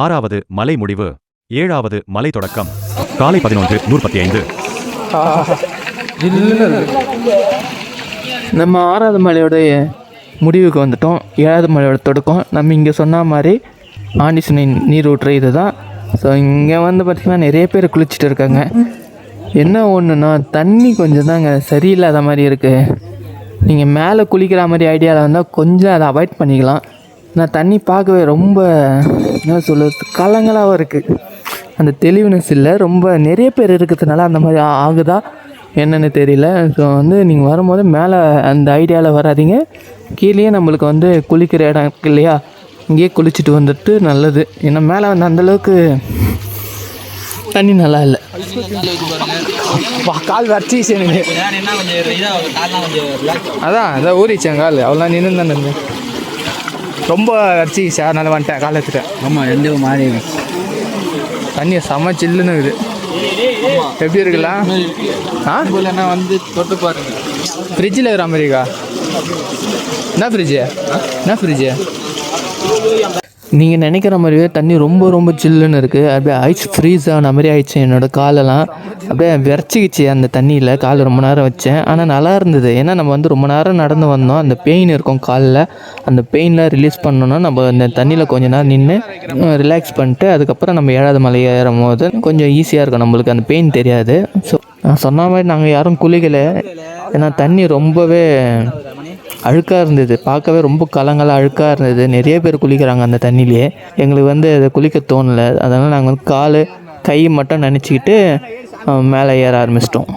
6வது மலை முடிவு, 7வது மலை தொடக்கம். காலை 11:45. நம்ம 6வது மலையோடைய முடிவுக்கு வந்துட்டோம். 7வது மலையோட தொடக்கம். நம்ம இங்கே சொன்ன மாதிரி ஆண்டிசுனை நீரூற்று இது தான். ஸோ இங்கே வந்து பார்த்திங்கன்னா நிறைய பேர் குளிச்சுட்டு இருக்காங்க. என்ன ஒன்றுனா தண்ணி கொஞ்சம் தாங்க சரியில்லாத மாதிரி இருக்குது. நீங்கள் மேலே குளிக்கிற மாதிரி ஐடியாவில் வந்தால் கொஞ்சம் அதை அவாய்ட் பண்ணிக்கலாம். நான் தண்ணி பார்க்கவே ரொம்ப என்ன சொல்கிறது கலங்களாகவும் இருக்குது. அந்த தெளிவுனஸ் இல்லை. ரொம்ப நிறைய பேர் இருக்கிறதுனால அந்த மாதிரி ஆகுதா என்னென்னு தெரியல. ஸோ வந்து நீங்கள் வரும்போது மேலே அந்த ஐடியாவில் வராதிங்க. கீழே நம்மளுக்கு வந்து குளிக்கிற இடம் இருக்கு இல்லையா, இங்கேயே குளிச்சுட்டு வந்துட்டு நல்லது. ஏன்னா மேலே வந்து அந்தளவுக்கு தண்ணி நல்லா இல்லை. கால் வரைச்சிச்சு எனக்கு. அதான் ஊறிச்சேன் கால். அவ்வளோ நின்று தான் இருந்தேன். ரொம்ப வரைச்சிச்சு, அதனால வந்துட்டேன், கால் எடுத்துட்டேன். ஆமாம், ரெண்டு மாறி தண்ணியை செம சில்லுன்னு இருக்குது. எப்படி இருக்குல்ல? இல்லைன்னா வந்து தொட்டு பாருங்க. ஃப்ரிட்ஜில் இருக்கிற மாதிரிக்கா? என்ன ஃப்ரிட்ஜு? நீங்கள் நினைக்கிற மாதிரியே தண்ணி ரொம்ப ரொம்ப சில்லுன்னு இருக்குது. அப்படியே ஐஸ் ஃப்ரீஸ் ஆன மாதிரி ஆயிடுச்சு. என்னோடய காலெல்லாம் அப்படியே விரைச்சிக்கிச்சு அந்த தண்ணியில். கால் ரொம்ப நேரம் வச்சேன், ஆனால் நல்லா இருந்தது. ஏன்னா நம்ம வந்து ரொம்ப நேரம் நடந்து வந்தோம். அந்த பெயின் இருக்கும் காலில், அந்த பெயினில் ரிலீஸ் பண்ணோன்னா நம்ம அந்த தண்ணியில் கொஞ்சம் நேரம் நின்று ரிலாக்ஸ் பண்ணிட்டு அதுக்கப்புறம் நம்ம 7வது மலை ஏறும் போது கொஞ்சம் ஈஸியாக இருக்கும், நம்மளுக்கு அந்த பெயின் தெரியாது. ஸோ நான் சொன்ன மாதிரி நாங்கள் யாரும் குளிக்கலை. ஏன்னா தண்ணி ரொம்பவே அழுக்காக இருந்தது. பார்க்கவே ரொம்ப கலங்களாக அழுக்காக இருந்தது. நிறைய பேர் குளிக்கிறாங்க அந்த தண்ணியிலே. எங்களுக்கு வந்து அதை குளிக்க தோணலை. அதனால் நாங்கள் வந்து கால் கை மட்டும் நினச்சிக்கிட்டு மேலே ஏற ஆரம்பிச்சிட்டோம்.